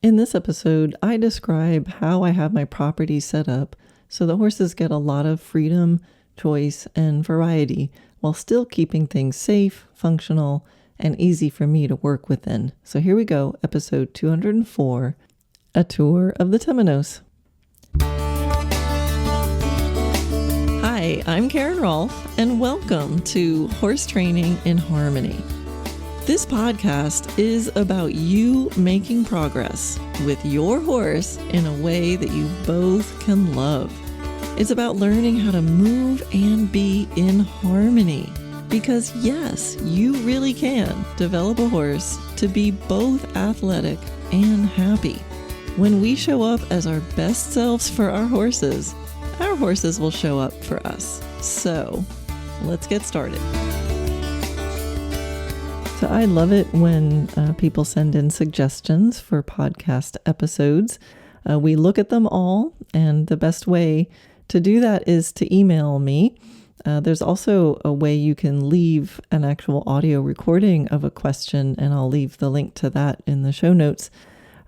In this episode, I describe how I have my property set up so the horses get a lot of freedom, choice, and variety while still keeping things safe, functional, and easy for me to work within. So here we go, episode 204, a tour of the Temenos. Hi, I'm Karen Rohlf, and welcome to Horse Training in Harmony. This podcast is about you making progress with your horse in a way that you both can love. It's about learning how to move and be in harmony. Because yes, you really can develop a horse to be both athletic and happy. When we show up as our best selves for our horses will show up for us. So let's get started. So I love it when people send in suggestions for podcast episodes. We look at them all, and the best way to do that is to email me. There's also a way you can leave an actual audio recording of a question, and I'll leave the link to that in the show notes.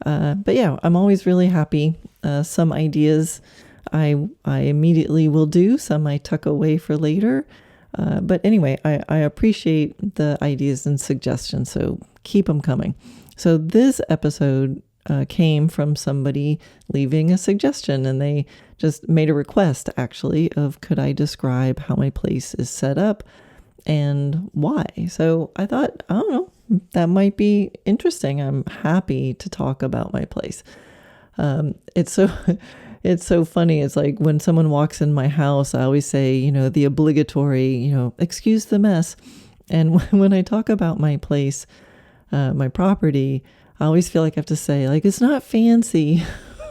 But yeah, I'm always really happy. Some ideas I immediately will do, some I tuck away for later. But anyway, I appreciate the ideas and suggestions, so keep them coming. So this episode came from somebody leaving a suggestion, and they just made a request, actually, of could I describe how my place is set up and why. So I thought, I don't know, that might be interesting. I'm happy to talk about my place. It's so funny. It's like when someone walks in my house, I always say, the obligatory, excuse the mess. And when I talk about my place, my property, I always feel like I have to say, like, it's not fancy.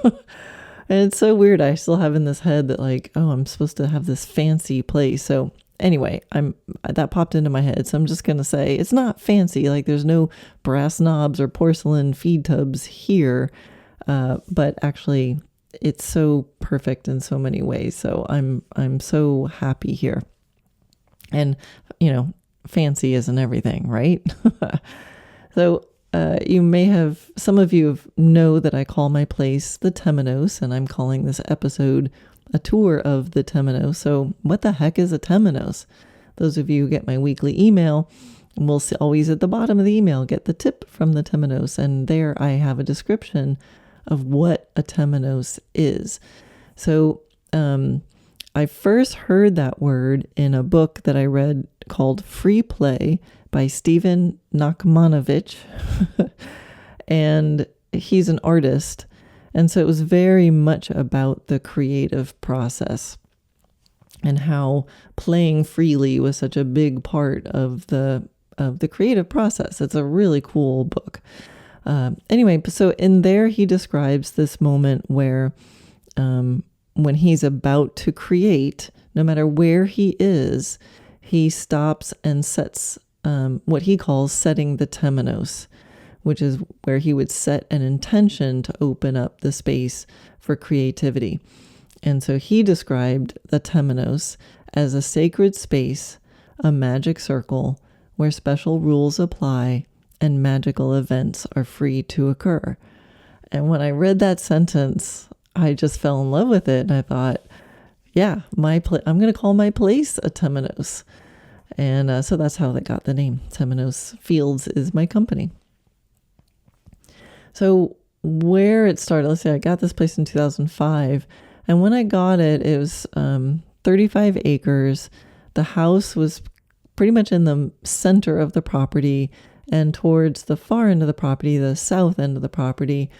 And it's so weird. I still have in this head that like, oh, I'm supposed to have this fancy place. So anyway, that popped into my head. So I'm just going to say it's not fancy. Like there's no brass knobs or porcelain feed tubs here. But actually, it's so perfect in so many ways. So I'm so happy here. And, fancy isn't everything, right? So some of you know that I call my place the Temenos, and I'm calling this episode a tour of the Temenos. So what the heck is a Temenos? Those of you who get my weekly email will always at the bottom of the email get the tip from the Temenos. And there I have a description of what a Temenos is. So I first heard that word in a book that I read called Free Play by Stephen Nachmanovich. And he's an artist. And so it was very much about the creative process and how playing freely was such a big part of the creative process. It's a really cool book. Anyway, so in there he describes this moment where when he's about to create, no matter where he is, he stops and sets what he calls setting the Temenos, which is where he would set an intention to open up the space for creativity. And so he described the Temenos as a sacred space, a magic circle where special rules apply and magical events are free to occur. And when I read that sentence, I just fell in love with it. And I thought, yeah, I'm going to call my place a Temenos. And so that's how they got the name. Temenos Fields is my company. So where it started, let's say I got this place in 2005. And when I got it, it was 35 acres. The house was pretty much in the center of the property. And towards the far end of the property, the south end of the property,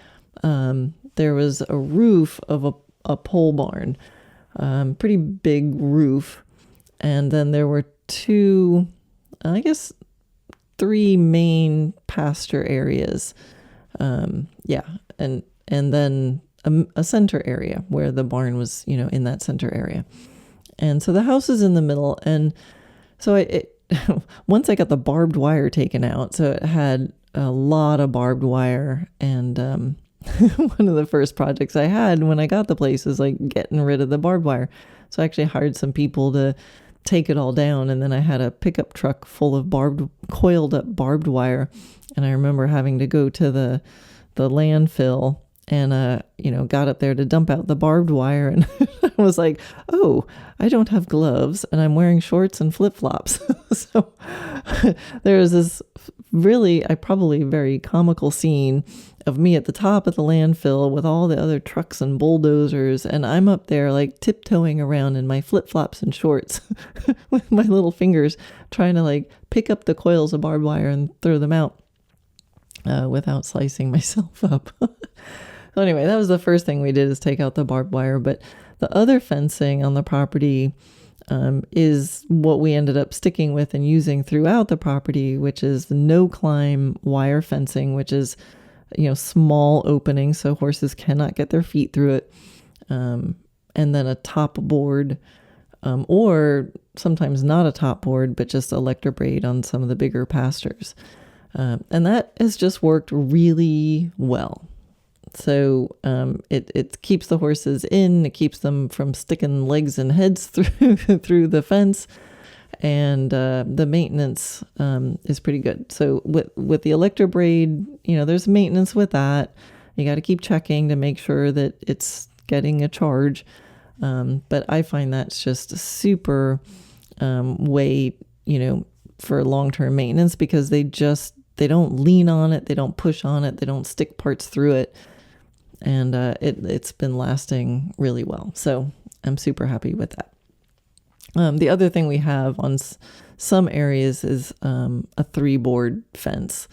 there was a roof of a pole barn, pretty big roof. And then there were three main pasture areas. And then a center area where the barn was, in that center area. And so the house is in the middle. And so once I got the barbed wire taken out, so it had a lot of barbed wire. And one of the first projects I had when I got the place was like getting rid of the barbed wire. So I actually hired some people to take it all down. And then I had a pickup truck full of coiled up barbed wire. And I remember having to go to the the landfill and, got up there to dump out the barbed wire. And I was like, oh, I don't have gloves and I'm wearing shorts and flip-flops. So there was this really, probably very comical scene of me at the top of the landfill with all the other trucks and bulldozers. And I'm up there like tiptoeing around in my flip-flops and shorts with my little fingers trying to like pick up the coils of barbed wire and throw them out without slicing myself up. So anyway, that was the first thing we did, is take out the barbed wire. But the other fencing on the property is what we ended up sticking with and using throughout the property, which is the no-climb wire fencing, which is, small openings so horses cannot get their feet through it. And then a top board, or sometimes not a top board, but just electrobraid on some of the bigger pastures. And that has just worked really well. So it keeps the horses in, it keeps them from sticking legs and heads through the fence, and the maintenance is pretty good. So with the electrobraid, there's maintenance with that. You got to keep checking to make sure that it's getting a charge. But I find that's just a super way, for long-term maintenance, because they don't lean on it, they don't push on it, they don't stick parts through it. And it's been lasting really well. So I'm super happy with that. The other thing we have on some areas is a 3-board fence.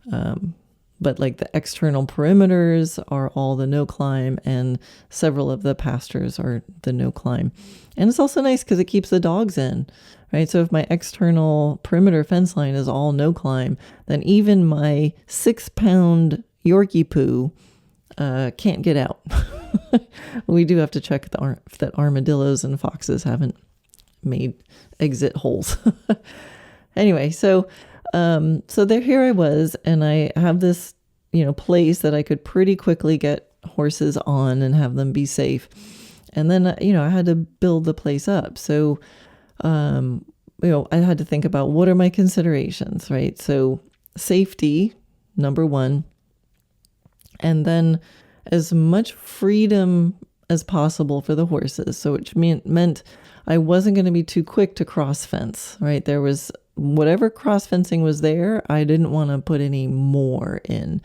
But like the external perimeters are all the no climb, and several of the pastures are the no climb. And it's also nice because it keeps the dogs in, right? So if my external perimeter fence line is all no climb, then even my 6-pound Yorkie poo can't get out. We do have to check that armadillos and foxes haven't made exit holes. Anyway, so here I was, and I have this, place that I could pretty quickly get horses on and have them be safe. And then, I had to build the place up. So, I had to think about what are my considerations, right? So safety, number one. And then as much freedom as possible for the horses. So which meant I wasn't going to be too quick to cross fence, right? There was whatever cross fencing was there, I didn't want to put any more in.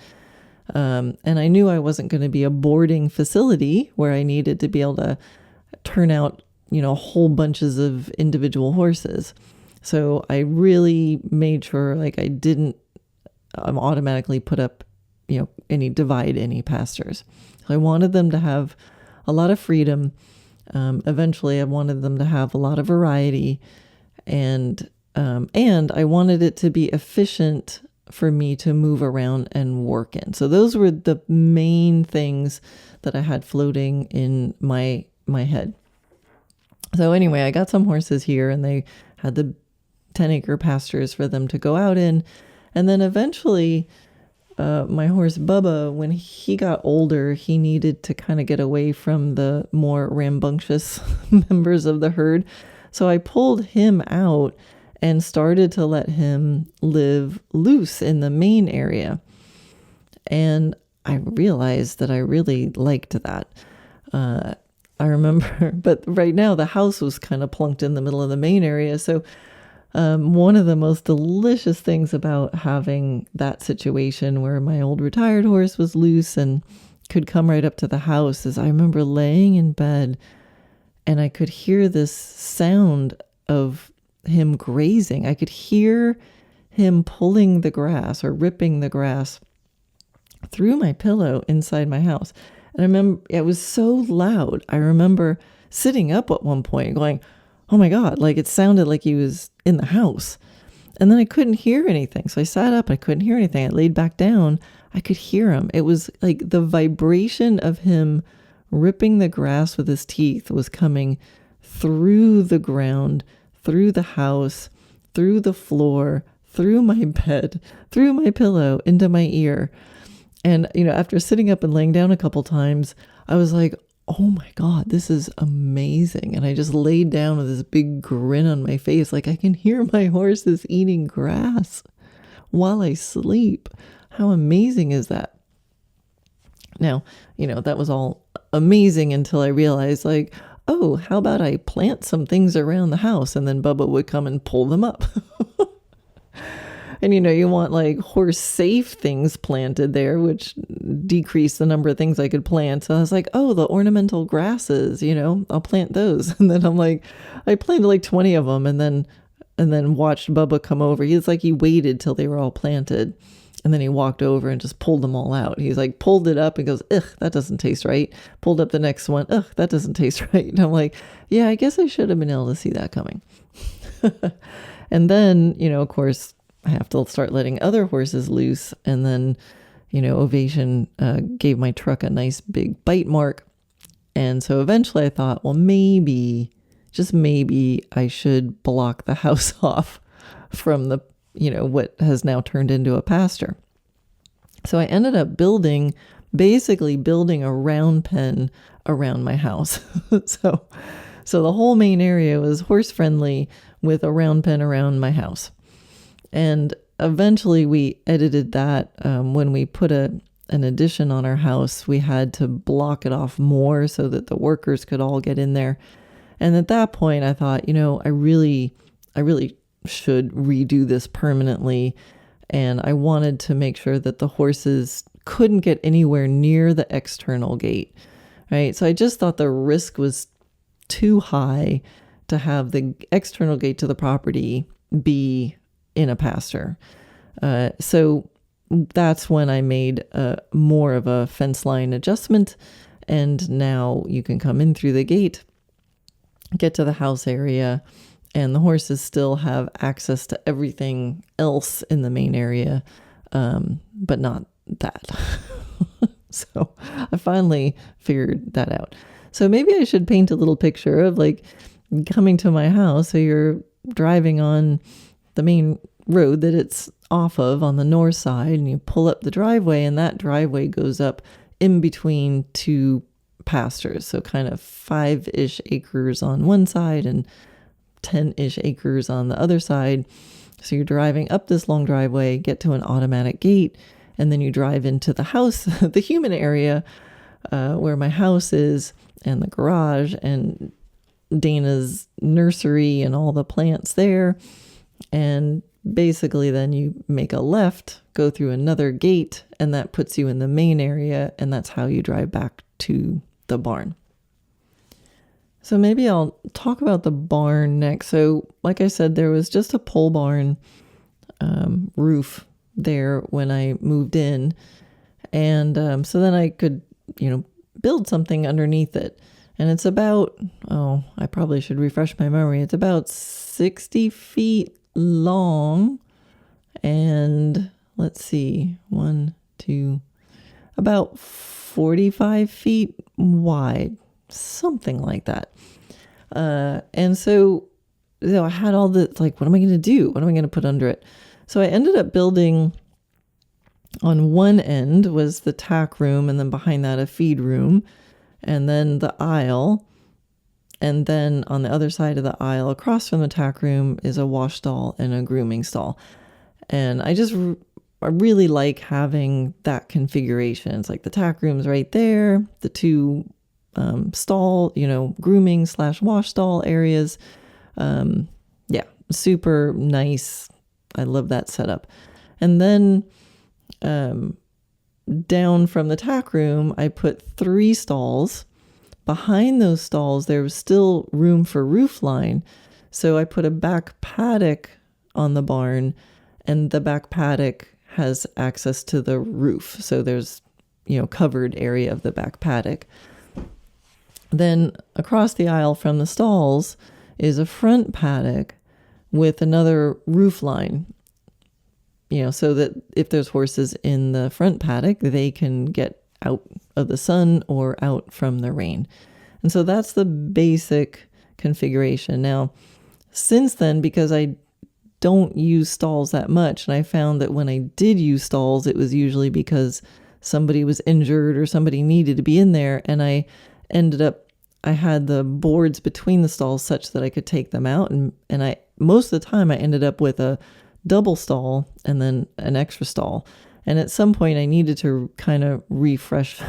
And I knew I wasn't going to be a boarding facility where I needed to be able to turn out, whole bunches of individual horses. So I really made sure like I didn't automatically put up divide any pastures. So I wanted them to have a lot of freedom. Eventually I wanted them to have a lot of variety, and I wanted it to be efficient for me to move around and work in. So those were the main things that I had floating in my head. So anyway, I got some horses here, and they had the 10-acre pastures for them to go out in. And then eventually my horse Bubba, when he got older, he needed to kind of get away from the more rambunctious members of the herd. So I pulled him out and started to let him live loose in the main area. And I realized that I really liked that. I remember, but right now the house was kind of plunked in the middle of the main area. So one of the most delicious things about having that situation where my old retired horse was loose and could come right up to the house is I remember laying in bed and I could hear this sound of him grazing. I could hear him pulling the grass or ripping the grass through my pillow inside my house. And I remember it was so loud. I remember sitting up at one point going, oh my God, like it sounded like he was in the house. And then I couldn't hear anything. So I sat up, I couldn't hear anything. I laid back down, I could hear him. It was like the vibration of him ripping the grass with his teeth was coming through the ground, through the house, through the floor, through my bed, through my pillow, into my ear. And, after sitting up and laying down a couple times, I was like, oh my God, this is amazing. And I just laid down with this big grin on my face. Like I can hear my horses eating grass while I sleep. How amazing is that? Now, that was all amazing until I realized, like, oh, how about I plant some things around the house, and then Bubba would come and pull them up. And, you want like horse safe things planted there, which decreased the number of things I could plant. So I was like, oh, the ornamental grasses, I'll plant those. And then I planted like 20 of them, and then watched Bubba come over. He waited till they were all planted. And then he walked over and just pulled them all out. He's like, pulled it up and goes, ugh, that doesn't taste right. Pulled up the next one. Ugh, that doesn't taste right. And I'm like, yeah, I guess I should have been able to see that coming. And then, of course, I have to start letting other horses loose. And then, Ovation gave my truck a nice big bite mark. And so eventually I thought, well, maybe, just maybe, I should block the house off from the what has now turned into a pasture. So I ended up basically building a round pen around my house. So the whole main area was horse friendly with a round pen around my house. And eventually we edited that. When we put an addition on our house, we had to block it off more so that the workers could all get in there. And at that point I thought, I really should redo this permanently. And I wanted to make sure that the horses couldn't get anywhere near the external gate, right? So I just thought the risk was too high to have the external gate to the property be in a pasture. So that's when I made more of a fence line adjustment. And now you can come in through the gate, get to the house area, and the horses still have access to everything else in the main area, but not that. So I finally figured that out. So maybe I should paint a little picture of like coming to my house. So you're driving on the main road that it's off of on the north side, and you pull up the driveway, and that driveway goes up in between two pastures. So kind of 5-ish acres on one side and 10-ish acres on the other side. So you're driving up this long driveway, get to an automatic gate, and then you drive into the house, the human area, where my house is, and the garage, and Dana's nursery, and all the plants there. And basically then you make a left, go through another gate, and that puts you in the main area, and that's how you drive back to the barn. So maybe I'll talk about the barn next. So like I said, there was just a pole barn roof there when I moved in. And so then I could, build something underneath it. And it's about, I probably should refresh my memory. It's about 60 feet long. And let's see, about 45 feet wide. Something like that. And so, I had all the, like, what am I going to do? What am I going to put under it? So I ended up building, on one end was the tack room, and then behind that a feed room, and then the aisle. And then on the other side of the aisle, across from the tack room, is a wash stall and a grooming stall. And I really like having that configuration. It's like the tack room's right there, the two stall, grooming / wash stall areas. Super nice. I love that setup. And then down from the tack room, I put 3 stalls. Behind those stalls, there was still room for roof line. So I put a back paddock on the barn, and the back paddock has access to the roof. So there's, covered area of the back paddock. Then across the aisle from the stalls is a front paddock with another roof line, so that if there's horses in the front paddock, they can get out of the sun or out from the rain. And so that's the basic configuration. Now, since then, because I don't use stalls that much, and I found that when I did use stalls, it was usually because somebody was injured or somebody needed to be in there, and I had the boards between the stalls such that I could take them out. And most of the time I ended up with a double stall and then an extra stall. And at some point I needed to kind of refresh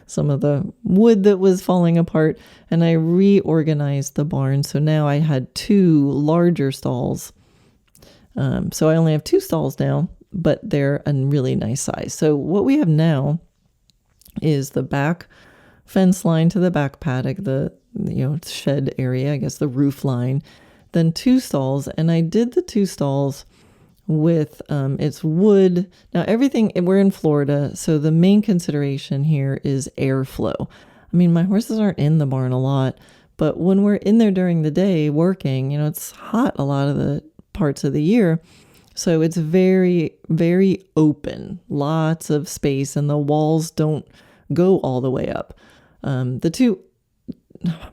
some of the wood that was falling apart, and I reorganized the barn. So now I had 2 larger stalls. So I only have 2 stalls now, but they're a really nice size. So what we have now is the back fence line to the back paddock, the shed area, I guess the roof line, then 2 stalls. And I did the 2 stalls with it's wood. Now everything, we're in Florida, so the main consideration here is airflow. I mean, my horses aren't in the barn a lot, but when we're in there during the day working, it's hot a lot of the parts of the year. So it's very, very open, lots of space, and the walls don't go all the way up. The 2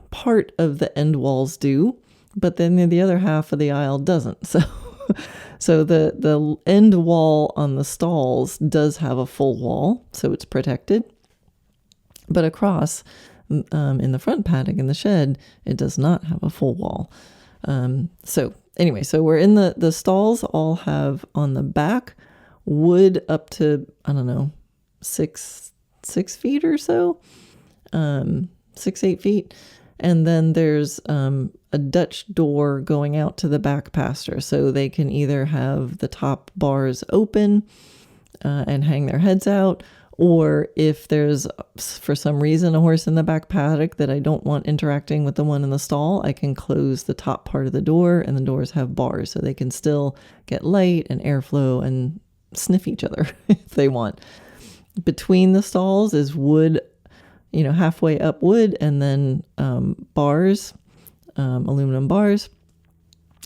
part of the end walls do, but then the other half of the aisle doesn't. So the end wall on the stalls does have a full wall, so it's protected. But across in the front paddock in the shed, it does not have a full wall. So we're in the stalls all have on the back wood up to, I don't know, 6 feet or so, 6-8 feet. And then there's a Dutch door going out to the back pasture. So they can either have the top bars open and hang their heads out, or if there's, for some reason, a horse in the back paddock that I don't want interacting with the one in the stall, I can close the top part of the door, and the doors have bars so they can still get light and airflow and sniff each other if they want. Between the stalls is wood, halfway up wood, and then bars, aluminum bars.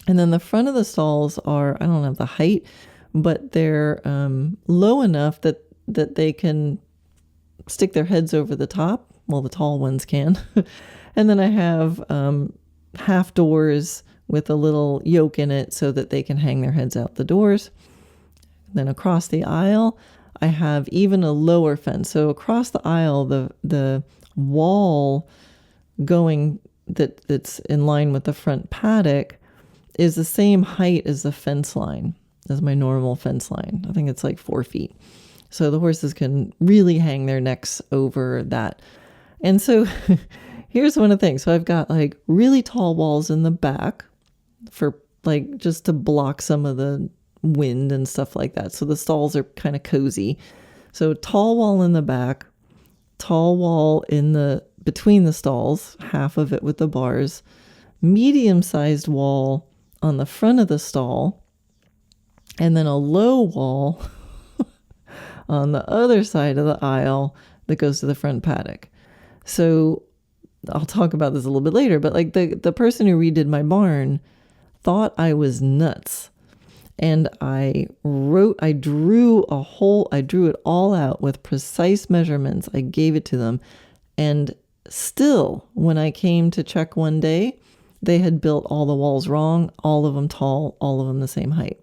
And then the front of the stalls are, I don't have the height, but they're low enough that they can stick their heads over the top. Well, the tall ones can. And then I have half doors with a little yoke in it so that they can hang their heads out the doors. Then across the aisle, I have even a lower fence. So across the aisle, the wall going that's in line with the front paddock is the same height as the fence line, as my normal fence line. I think it's like 4 feet. So the horses can really hang their necks over that. And so here's one of the things. So I've got like really tall walls in the back for like just to block some of the wind and stuff like that. So the stalls are kind of cozy. So tall wall in the back, tall wall between the stalls, half of it with the bars, medium-sized wall on the front of the stall, and then a low wall on the other side of the aisle that goes to the front paddock. So I'll talk about this a little bit later, but like the person who redid my barn thought I was nuts. And I drew it all out with precise measurements. I gave it to them. And still, when I came to check one day, they had built all the walls wrong, all of them tall, all of them the same height.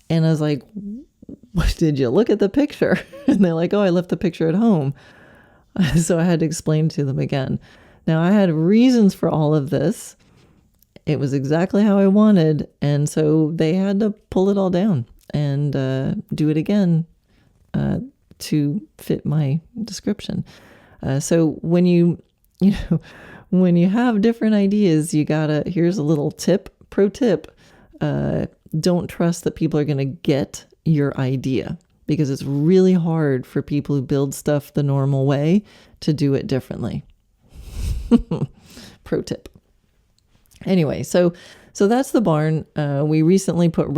And I was like, what, did you look at the picture? And they're like, oh, I left the picture at home. So I had to explain to them again. Now, I had reasons for all of this. It was exactly how I wanted. And so they had to pull it all down and do it again to fit my description. So when when you have different ideas, here's a little pro tip. Don't trust that people are going to get your idea, because it's really hard for people who build stuff the normal way to do it differently. Pro tip. Anyway, so that's the barn. We recently put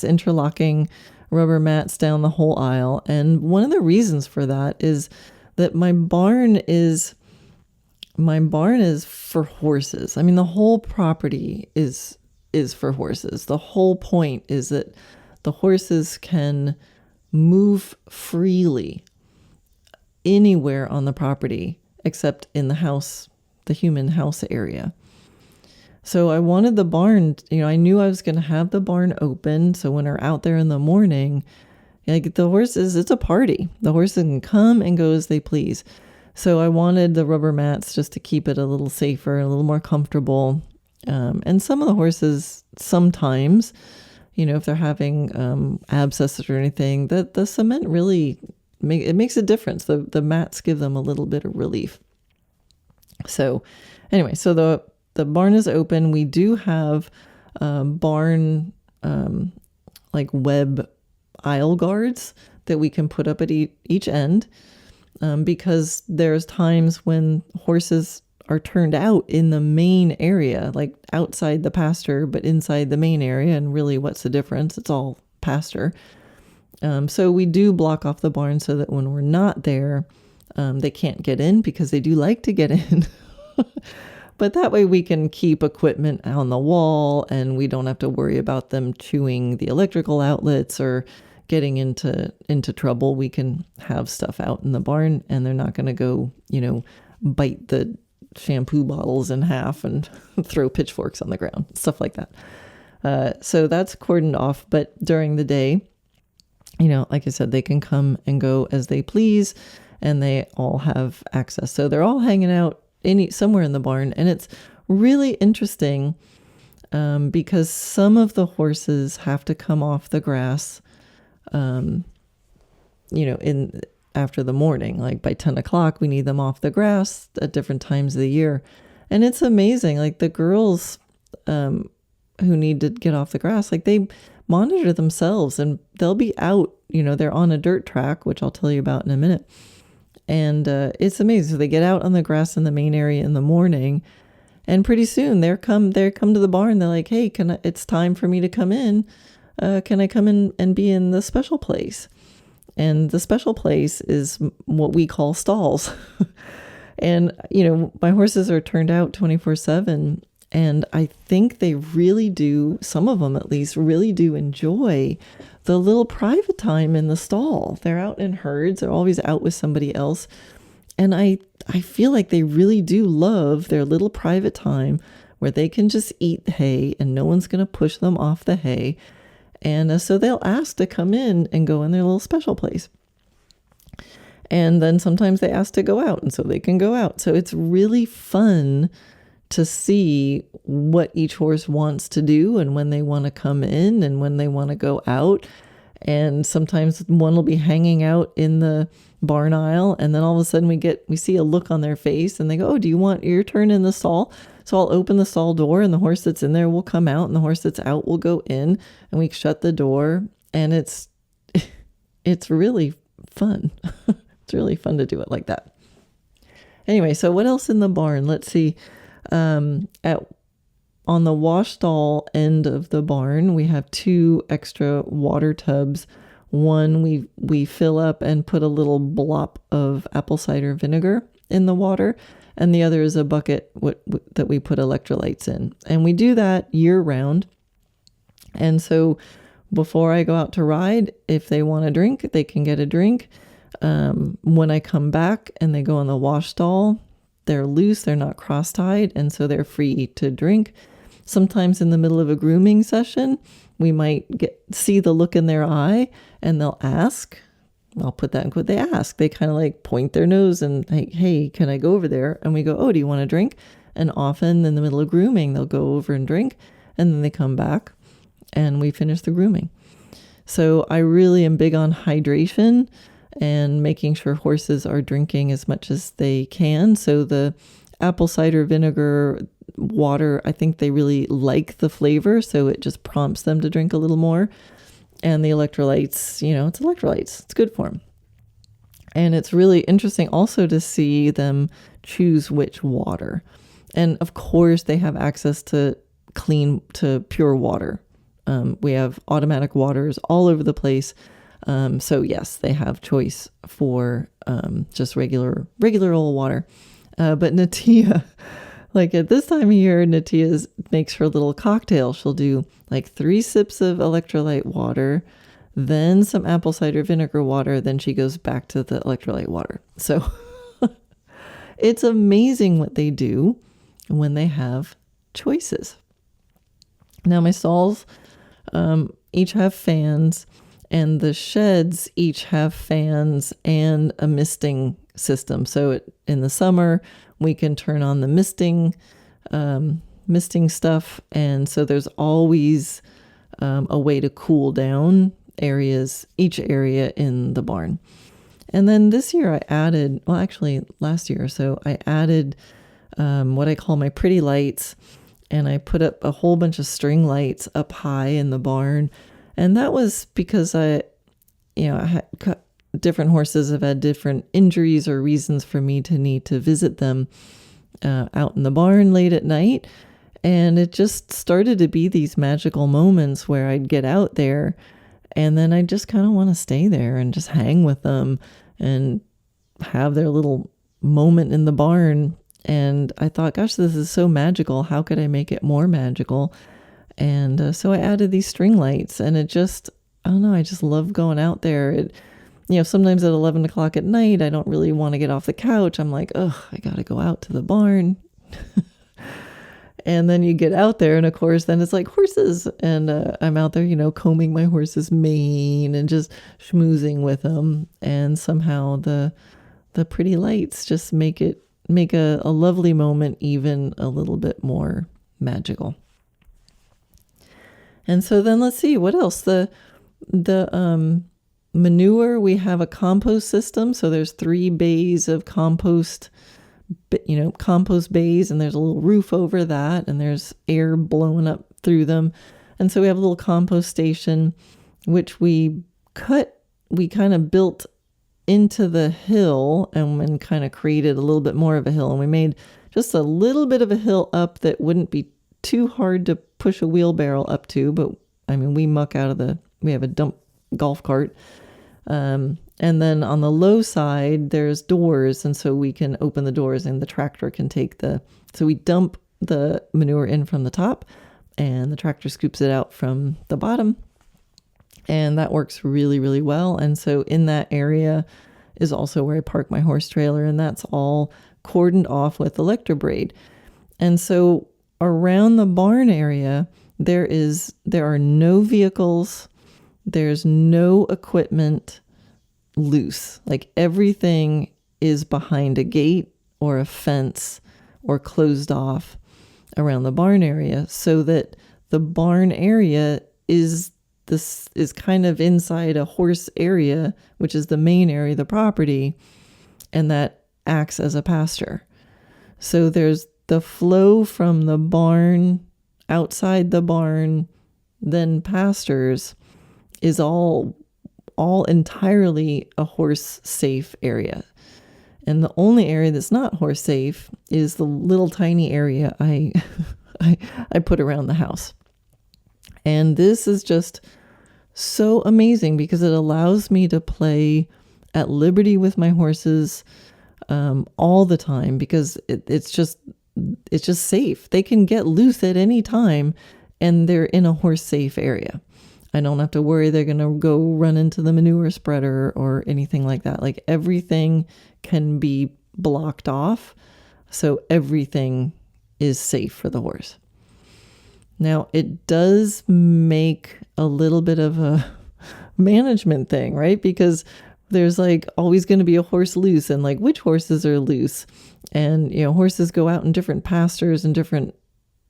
interlocking rubber mats down the whole aisle. And one of the reasons for that is that my barn is for horses. I mean, the whole property is for horses. The whole point is that the horses can move freely anywhere on the property except in the house, the human house area. So I wanted the barn, I knew I was going to have the barn open. So when we're out there in the morning, like the horses, it's a party. The horses can come and go as they please. So I wanted the rubber mats just to keep it a little safer, a little more comfortable. And some of the horses sometimes if they're having abscesses or anything, that the cement really makes a difference. The mats give them a little bit of relief. So anyway, so the barn is open. We do have barn like web aisle guards that we can put up at each end, because there's times when horses are turned out in the main area, like outside the pasture, but inside the main area. And really, what's the difference? It's all pasture. So we do block off the barn so that when we're not there, they can't get in, because they do like to get in. But that way we can keep equipment on the wall, and we don't have to worry about them chewing the electrical outlets or getting into trouble. We can have stuff out in the barn, and they're not going to go, bite the shampoo bottles in half and throw pitchforks on the ground, stuff like that. So that's cordoned off. But during the day, like I said, they can come and go as they please, and they all have access. So they're all hanging out somewhere in the barn. And it's really interesting because some of the horses have to come off the grass, in after the morning, like by 10 o'clock, we need them off the grass at different times of the year. And it's amazing. Like the girls who need to get off the grass, like they monitor themselves, and they'll be out, they're on a dirt track, which I'll tell you about in a minute. And it's amazing. So they get out on the grass in the main area in the morning, and pretty soon they come to the barn. They're like, hey, it's time for me to come in. Can I come in and be in the special place? And the special place is what we call stalls. And, my horses are turned out 24/7. And I think they really do, some of them at least, really do enjoy the little private time in the stall. They're out in herds. They're always out with somebody else. And I feel like they really do love their little private time where they can just eat hay and no one's going to push them off the hay. And so they'll ask to come in and go in their little special place. And then sometimes they ask to go out, and so they can go out. So it's really fun to see what each horse wants to do, and when they want to come in and when they want to go out. And sometimes one will be hanging out in the barn aisle, and then all of a sudden we see a look on their face, and they go, oh, do you want your turn in the stall? So I'll open the stall door, and the horse that's in there will come out, and the horse that's out will go in, and we shut the door. And it's really fun. It's really fun to do it like that. Anyway, so what else in the barn? Let's see. On the wash stall end of the barn, we have 2 extra water tubs. One we fill up and put a little blop of apple cider vinegar in the water, and the other is a bucket that we put electrolytes in. And we do that year round. And so before I go out to ride, if they want a drink, they can get a drink. When I come back and they go in the wash stall, they're loose, they're not cross-tied, and so they're free to drink. Sometimes in the middle of a grooming session, we might see the look in their eye, and they'll ask. I'll put that in quote. They ask. They kind of like point their nose and hey, can I go over there? And we go, oh, do you want a drink? And often in the middle of grooming, they'll go over and drink, and then they come back, and we finish the grooming. So I really am big on hydration and making sure horses are drinking as much as they can. So the apple cider vinegar water, I think they really like the flavor, so it just prompts them to drink a little more. And the electrolytes, it's electrolytes. It's good for them. And it's really interesting also to see them choose which water. And of course, they have access to pure water. We have automatic waters all over the place. So yes, they have choice for just regular old water. But Natia, like at this time of year, Natia makes her little cocktail. She'll do like 3 sips of electrolyte water, then some apple cider vinegar water, then she goes back to the electrolyte water. So it's amazing what they do when they have choices. Now my stalls each have fans, and the sheds each have fans and a misting system. So in the summer, we can turn on the misting stuff. And so there's always a way to cool down each area in the barn. And then this year last year or so, I added what I call my pretty lights, and I put up a whole bunch of string lights up high in the barn. And that was because I had different horses have had different injuries or reasons for me to need to visit them out in the barn late at night. And it just started to be these magical moments where I'd get out there and then I just kind of want to stay there and just hang with them and have their little moment in the barn. And I thought, gosh, this is so magical. How could I make it more magical? And so I added these string lights, and I don't know, I just love going out there. Sometimes at 11 o'clock at night, I don't really want to get off the couch. I'm like, oh, I got to go out to the barn. And then you get out there, and of course, then it's like horses. And I'm out there, combing my horse's mane and just schmoozing with them. And somehow the pretty lights just make a lovely moment even a little bit more magical. And so then let's see, what else? The manure, we have a compost system. So there's 3 bays of compost bays, and there's a little roof over that, and there's air blowing up through them. And so we have a little compost station, which we kind of built into the hill and kind of created a little bit more of a hill. And we made just a little bit of a hill up that wouldn't be too hard to push a wheelbarrow up to. But I mean, we have a dump golf cart. And then on the low side, there's doors. And so we can open the doors and the tractor can so we dump the manure in from the top and the tractor scoops it out from the bottom. And that works really, really well. And so in that area is also where I park my horse trailer, and that's all cordoned off with electrobraid. And so around the barn area, there are no vehicles, there's no equipment loose. Like everything is behind a gate or a fence or closed off around the barn area, so that the barn area is kind of inside a horse area, which is the main area of the property, and that acts as a pasture. So there's the flow from the barn, outside the barn, then pastures, is all entirely a horse safe area. And the only area that's not horse safe is the little tiny area I put around the house. And this is just so amazing because it allows me to play at liberty with my horses all the time, because it's just safe. They can get loose at any time and they're in a horse safe area. I don't have to worry they're going to go run into the manure spreader or anything like that. Like everything can be blocked off, so everything is safe for the horse. Now, it does make a little bit of a management thing, right? Because there's like always going to be a horse loose, and like which horses are loose. And, horses go out in different pastures and different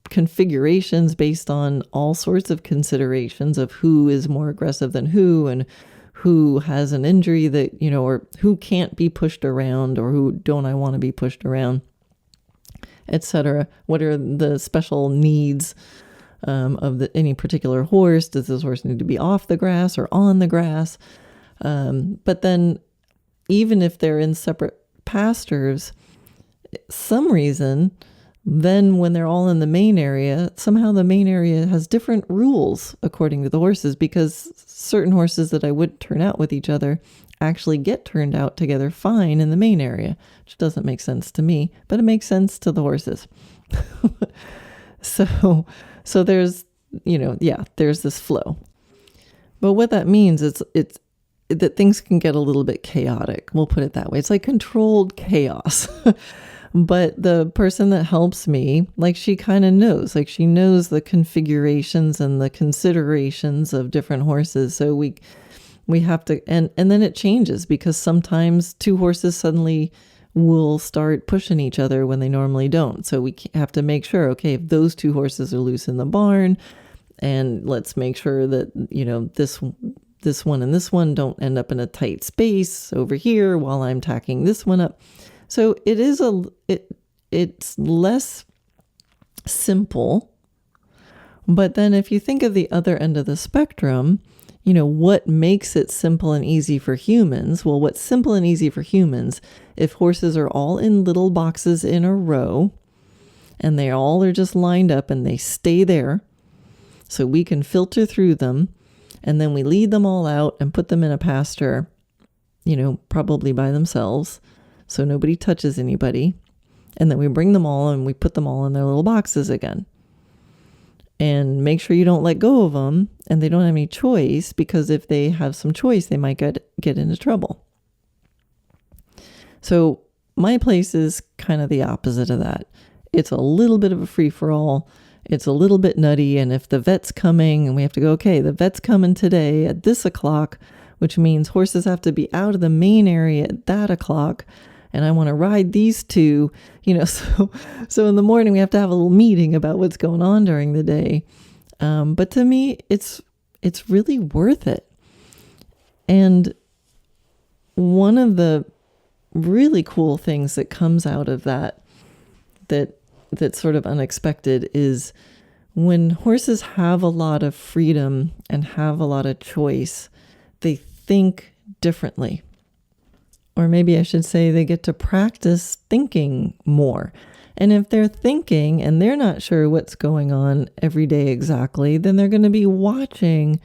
configurations based on all sorts of considerations of who is more aggressive than who, and who has an injury that, or who can't be pushed around, or who don't I want to be pushed around, etc. What are the special needs of any particular horse? Does this horse need to be off the grass or on the grass? But then even if they're in separate pastures, some reason, then when they're all in the main area, somehow the main area has different rules according to the horses, because certain horses that I wouldn't turn out with each other actually get turned out together fine in the main area, which doesn't make sense to me, but it makes sense to the horses. So there's, there's this flow. But what that means is it's that things can get a little bit chaotic. We'll put it that way. It's like controlled chaos. But the person that helps me, like she kind of knows, like she knows the configurations and the considerations of different horses. So we have to, and then it changes, because sometimes two horses suddenly will start pushing each other when they normally don't. So we have to make sure, okay, if those two horses are loose in the barn And let's make sure that, this one and this one don't end up in a tight space over here while I'm tacking this one up. So it's less simple. But then if you think of the other end of the spectrum, what makes it simple and easy for humans? Well, what's simple and easy for humans, if horses are all in little boxes in a row and they all are just lined up and they stay there, so we can filter through them, and then we lead them all out and put them in a pasture, probably by themselves, so nobody touches anybody. And then we bring them all and we put them all in their little boxes again. And make sure you don't let go of them, and they don't have any choice, because if they have some choice, they might get into trouble. So my place is kind of the opposite of that. It's a little bit of a free-for-all. It's a little bit nutty, and if the vet's coming and we have to go, okay, the vet's coming today at this o'clock, which means horses have to be out of the main area at that o'clock, and I want to ride these two, so in the morning we have to have a little meeting about what's going on during the day. But to me, it's really worth it. And one of the really cool things that comes out of that's sort of unexpected is when horses have a lot of freedom and have a lot of choice, they think differently. Or maybe I should say they get to practice thinking more. And if they're thinking and they're not sure what's going on every day exactly, then they're going to be watching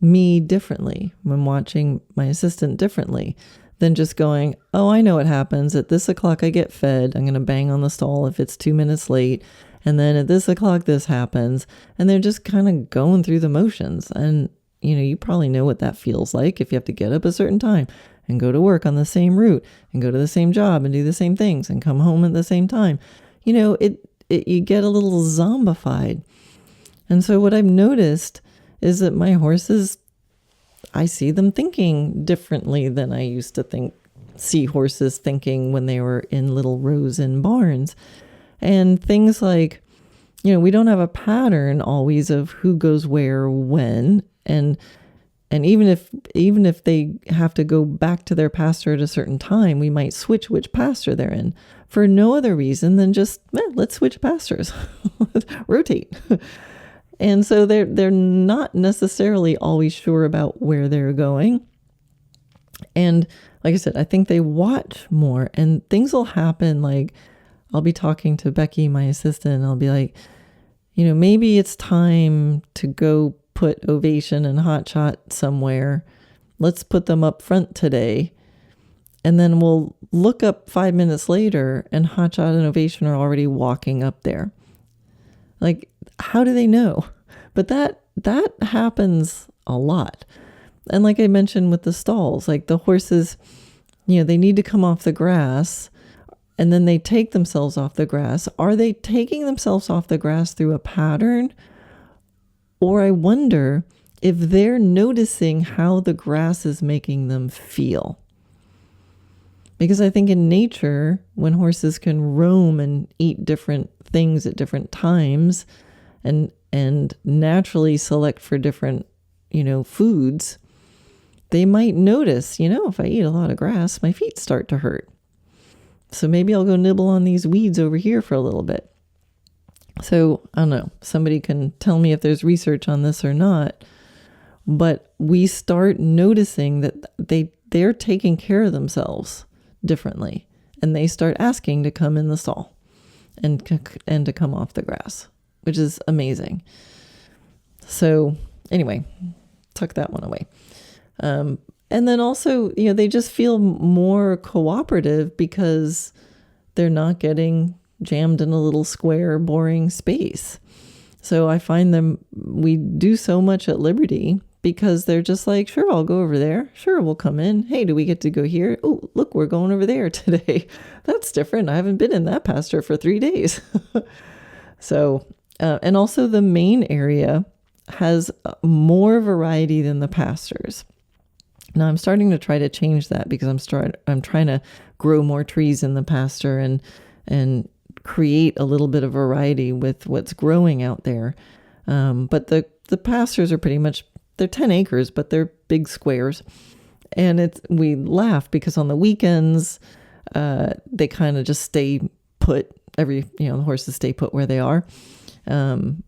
me differently. I'm watching my assistant differently than just going, oh, I know what happens. At this o'clock I get fed. I'm going to bang on the stall if it's 2 minutes late. And then at this o'clock this happens. And they're just kind of going through the motions. And, you probably know what that feels like if you have to get up a certain time and go to work on the same route and go to the same job and do the same things and come home at the same time. You get a little zombified. And so what I've noticed is that my horses, I see them thinking differently than I used to see horses thinking when they were in little rows in barns. And things like, we don't have a pattern always of who goes where, when, and even if they have to go back to their pasture at a certain time, we might switch which pasture they're in for no other reason than just, let's switch pastures, rotate. And so they're not necessarily always sure about where they're going. And like I said, I think they watch more, and things will happen. Like I'll be talking to Becky, my assistant, and I'll be like, maybe it's time to go put Ovation and Hotshot somewhere. Let's put them up front today. And then we'll look up 5 minutes later and Hotshot and Ovation are already walking up there. Like, how do they know? But that happens a lot. And like I mentioned with the stalls, like the horses, they need to come off the grass and then they take themselves off the grass. Are they taking themselves off the grass through a pattern? Or I wonder if they're noticing how the grass is making them feel. Because I think in nature, when horses can roam and eat different things at different times and naturally select for different, foods, they might notice, if I eat a lot of grass, my feet start to hurt. So maybe I'll go nibble on these weeds over here for a little bit. So I don't know, somebody can tell me if there's research on this or not, but we start noticing that they're taking care of themselves differently, and they start asking to come in the stall and to come off the grass, which is amazing. So anyway, tuck that one away. And then also, they just feel more cooperative because they're not getting jammed in a little square, boring space. So I find we do so much at Liberty because they're just like, sure, I'll go over there. Sure, we'll come in. Hey, do we get to go here? Oh, look, we're going over there today. That's different. I haven't been in that pasture for 3 days. So, and also the main area has more variety than the pastures. Now I'm starting to try to change that because I'm trying to grow more trees in the pasture and create a little bit of variety with what's growing out there. But the the pastures are pretty much, they're 10 acres, but they're big squares. And we laugh because on the weekends, they kind of just stay put. The horses stay put where they are. And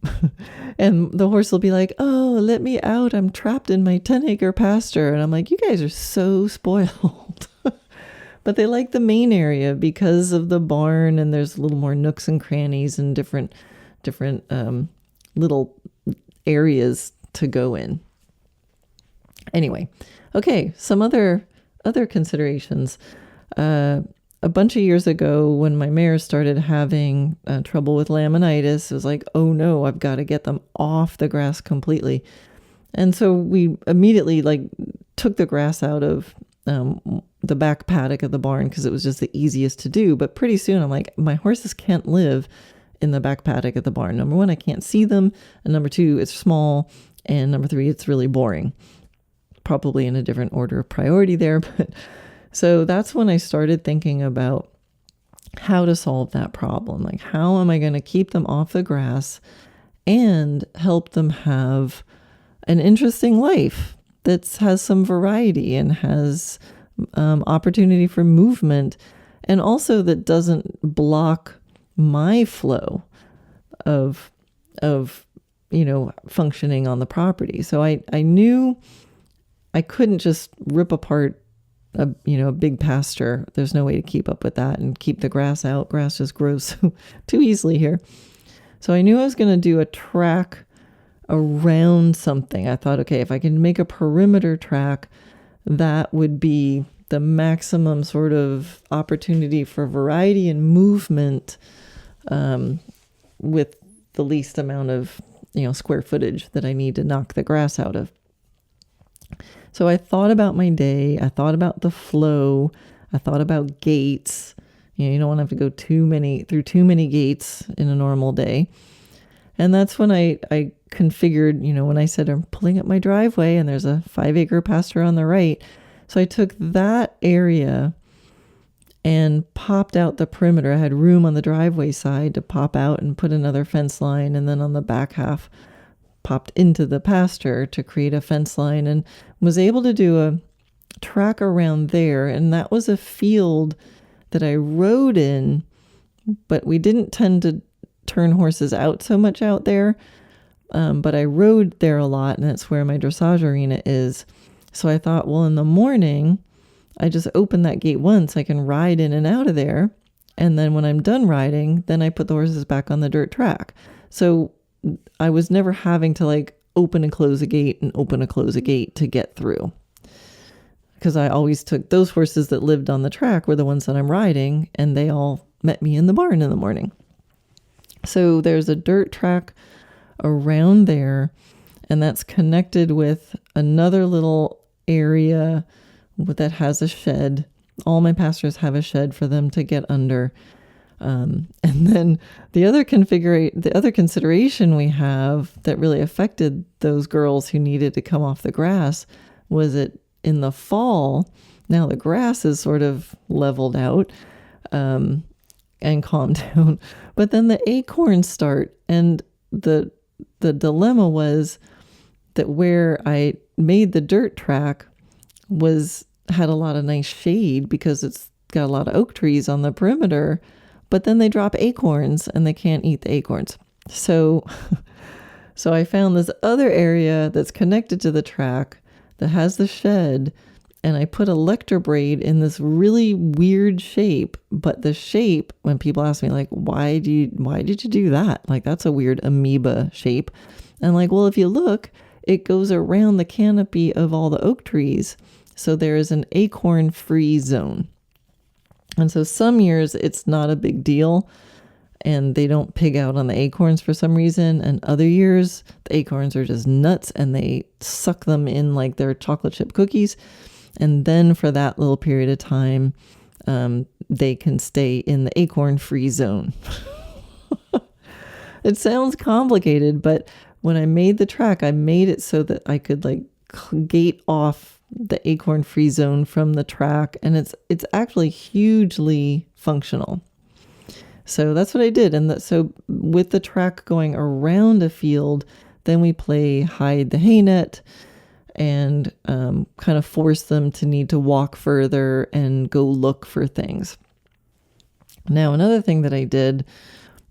the horse will be like, oh, let me out. I'm trapped in my 10-acre pasture. And I'm like, you guys are so spoiled. But they like the main area because of the barn, and there's a little more nooks and crannies and different little areas to go in. Anyway, okay, some other considerations. A bunch of years ago, when my mares started having trouble with laminitis, it was like, oh no, I've got to get them off the grass completely. And so we immediately took the grass out of the back paddock of the barn because it was just the easiest to do. But pretty soon I'm like, my horses can't live in the back paddock of the barn. Number one, I can't see them. And number two, it's small. And number three, it's really boring. Probably in a different order of priority there. But so that's when I started thinking about how to solve that problem. Like, how am I going to keep them off the grass and help them have an interesting life that has some variety and has opportunity for movement, and also that doesn't block my flow of functioning on the property. So I knew I couldn't just rip apart a big pasture. There's no way to keep up with that and keep the grass out. Grass just grows too easily here. So I knew I was going to do a track around something. I thought, okay, if I can make a perimeter track, that would be the maximum sort of opportunity for variety and movement, with the least amount of square footage that I need to knock the grass out of. So I thought about my day. I thought about the flow. I thought about gates. You don't want to have to go through too many gates in a normal day. And that's when I configured, when I said I'm pulling up my driveway and there's a 5-acre pasture on the right. So I took that area and popped out the perimeter. I had room on the driveway side to pop out and put another fence line. And then on the back half, popped into the pasture to create a fence line, and was able to do a track around there. And that was a field that I rode in, but we didn't tend to turn horses out so much out there. But I rode there a lot, and that's where my dressage arena is. So I thought, well, in the morning, I just open that gate once. I can ride in and out of there. And then when I'm done riding, then I put the horses back on the dirt track. So I was never having to open and close a gate and open and close a gate to get through. Because I always took those horses that lived on the track were the ones that I'm riding, and they all met me in the barn in the morning. So there's a dirt track around there, and that's connected with another little area that has a shed. All my pastures have a shed for them to get under. And then the other consideration we have that really affected those girls who needed to come off the grass was that in the fall, now the grass is sort of leveled out and calmed down, but then the acorns start. And the dilemma was that where I made the dirt track had a lot of nice shade because it's got a lot of oak trees on the perimeter. But then they drop acorns and they can't eat the acorns. So I found this other area that's connected to the track that has the shed, and I put electrobraid in this really weird shape. But the shape, when people ask me why did you do that? That's a weird amoeba shape. And well, if you look, it goes around the canopy of all the oak trees. So there is an acorn-free zone. And so some years it's not a big deal and they don't pig out on the acorns for some reason. And other years the acorns are just nuts and they suck them in like they're chocolate chip cookies. And then for that little period of time, they can stay in the acorn-free zone. It sounds complicated, but when I made the track, I made it so that I could gate off the acorn-free zone from the track, and it's actually hugely functional. So that's what I did. And so with the track going around a field, Then we play hide the hay net and kind of force them to need to walk further and go look for things. Now, another thing that I did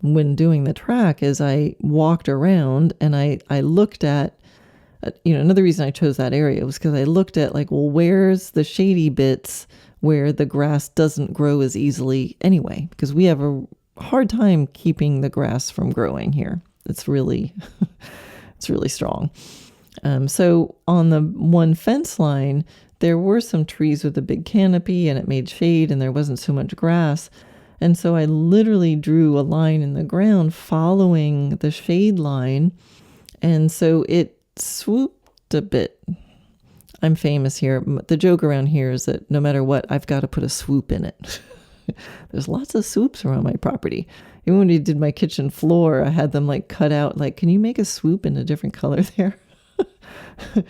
when doing the track is I walked around and I looked at, another reason I chose that area was because I looked at like, well, where's the shady bits where the grass doesn't grow as easily anyway? Because we have a hard time keeping the grass from growing here. It's really, it's really strong. So on the one fence line, there were some trees with a big canopy and it made shade and there wasn't so much grass. And so I literally drew a line in the ground following the shade line. And so it swooped a bit. I'm famous here. The joke around here is that no matter what, I've got to put a swoop in it. There's lots of swoops around my property. Even when we did my kitchen floor, I had them like cut out, like, can you make a swoop in a different color there? We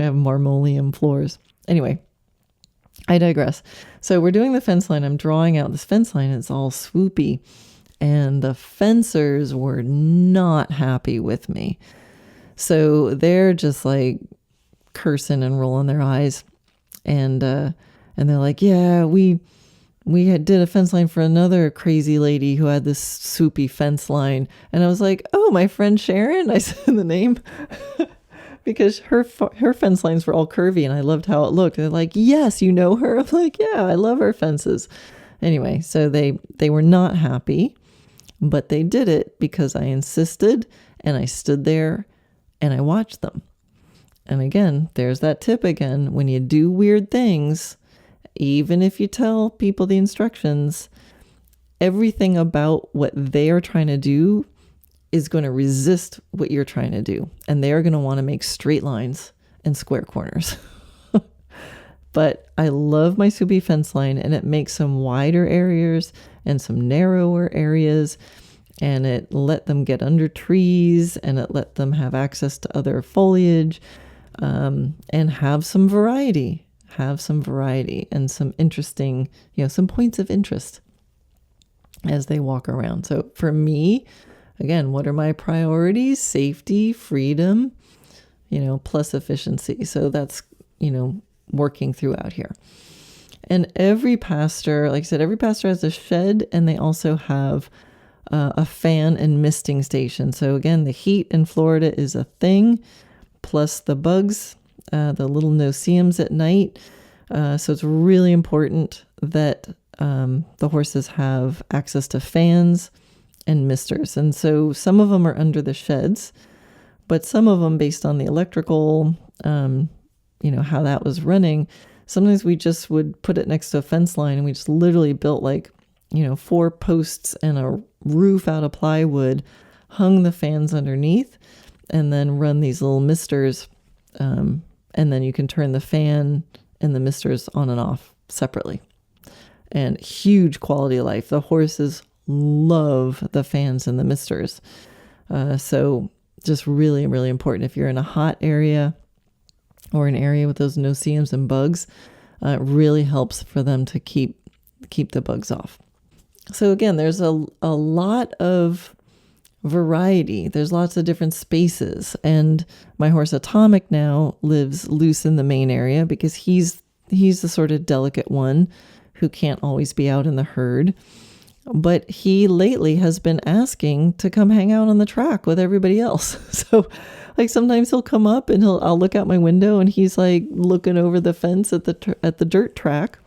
have marmoleum floors. Anyway, I digress. So we're doing the fence line. I'm drawing out this fence line. It's all swoopy. And the fencers were not happy with me. So they're just like cursing and rolling their eyes. And they're like, yeah, we did a fence line for another crazy lady who had this swoopy fence line. And I was like, oh, my friend Sharon? I said the name. Because her fence lines were all curvy and I loved how it looked. They're like, yes, you know her? I'm like, yeah, I love her fences. Anyway, so they were not happy, but they did it because I insisted and I stood there and I watched them. And again, there's that tip again. When you do weird things, even if you tell people the instructions, everything about what they are trying to do is going to resist what you're trying to do. And they are going to want to make straight lines and square corners. But I love my swoopy fence line, and it makes some wider areas and some narrower areas. And it let them get under trees, and it let them have access to other foliage, and have some variety and some interesting, some points of interest as they walk around. So for me, again, what are my priorities? Safety, freedom, plus efficiency. So that's, working throughout here. And every pasture, like I said, every pasture has a shed, and they also have a fan and misting station. So again, the heat in Florida is a thing, plus the bugs, the little no-see-ums at night. So it's really important that the horses have access to fans and misters. And so some of them are under the sheds, but some of them, based on the electrical, how that was running, sometimes we just would put it next to a fence line, and we just literally built 4 posts and a roof out of plywood, hung the fans underneath, and then run these little misters. And then you can turn the fan and the misters on and off separately. And huge quality of life. The horses love the fans and the misters. So just really, really important. If you're in a hot area or an area with those no-see-ums and bugs, it really helps for them to keep the bugs off. So again, there's a lot of variety. There's lots of different spaces. And my horse Atomic now lives loose in the main area because he's the sort of delicate one who can't always be out in the herd. But he lately has been asking to come hang out on the track with everybody else. So sometimes he'll come up and I'll look out my window and he's looking over the fence at the dirt track.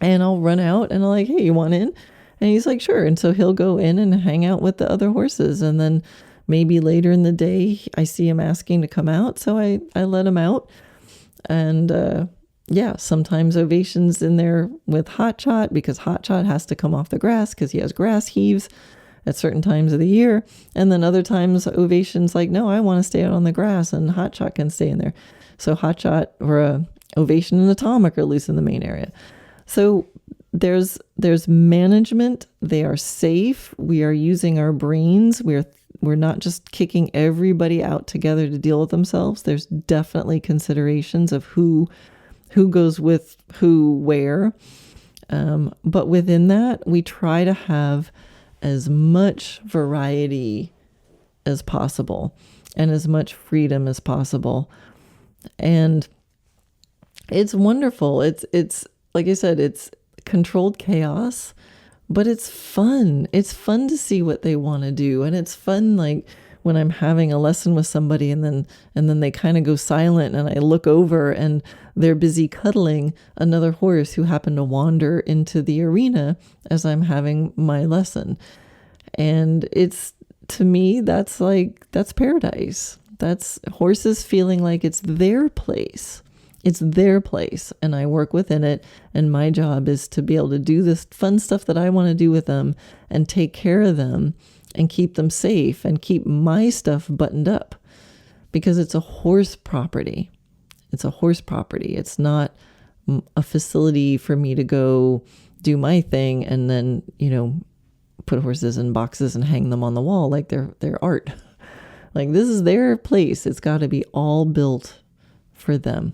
And I'll run out and I'm like, hey, you want in? And he's like, sure. And so he'll go in and hang out with the other horses. And then maybe later in the day, I see him asking to come out. So I let him out. And sometimes Ovation's in there with Hotshot because Hotshot has to come off the grass because he has grass heaves at certain times of the year. And then other times Ovation's like, no, I want to stay out on the grass, and Hotshot can stay in there. So Hotshot or Ovation and Atomic are loose in the main area. So there's management. They are safe. We are using our brains. We're not just kicking everybody out together to deal with themselves. There's definitely considerations of who goes with who where. But within that, we try to have as much variety as possible. and as much freedom as possible. And it's wonderful. It's like I said, it's controlled chaos, but it's fun. It's fun to see what they want to do. And it's fun, like when I'm having a lesson with somebody and then they kind of go silent and I look over and they're busy cuddling another horse who happened to wander into the arena as I'm having my lesson. And it's, to me, that's paradise. That's horses feeling like it's their place. It's their place, and I work within it, and my job is to be able to do this fun stuff that I want to do with them and take care of them and keep them safe and keep my stuff buttoned up, because it's a horse property. It's a horse property. It's not a facility for me to go do my thing and then, put horses in boxes and hang them on the wall like they're art. Like, this is their place. It's got to be all built for them.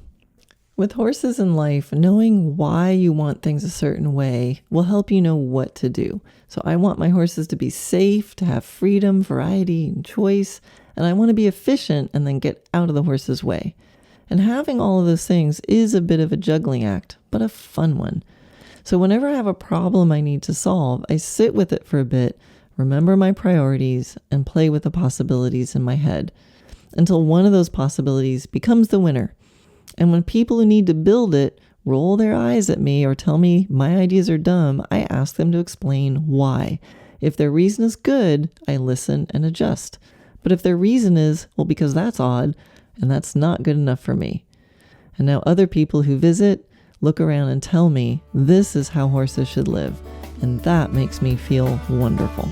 With horses in life, knowing why you want things a certain way will help you know what to do. So I want my horses to be safe, to have freedom, variety, and choice, and I want to be efficient and then get out of the horse's way. And having all of those things is a bit of a juggling act, but a fun one. So whenever I have a problem I need to solve, I sit with it for a bit, remember my priorities, and play with the possibilities in my head until one of those possibilities becomes the winner. And when people who need to build it roll their eyes at me or tell me my ideas are dumb, I ask them to explain why. If their reason is good, I listen and adjust. But if their reason is, well, because that's odd, and that's not good enough for me. And now other people who visit look around and tell me this is how horses should live. And that makes me feel wonderful.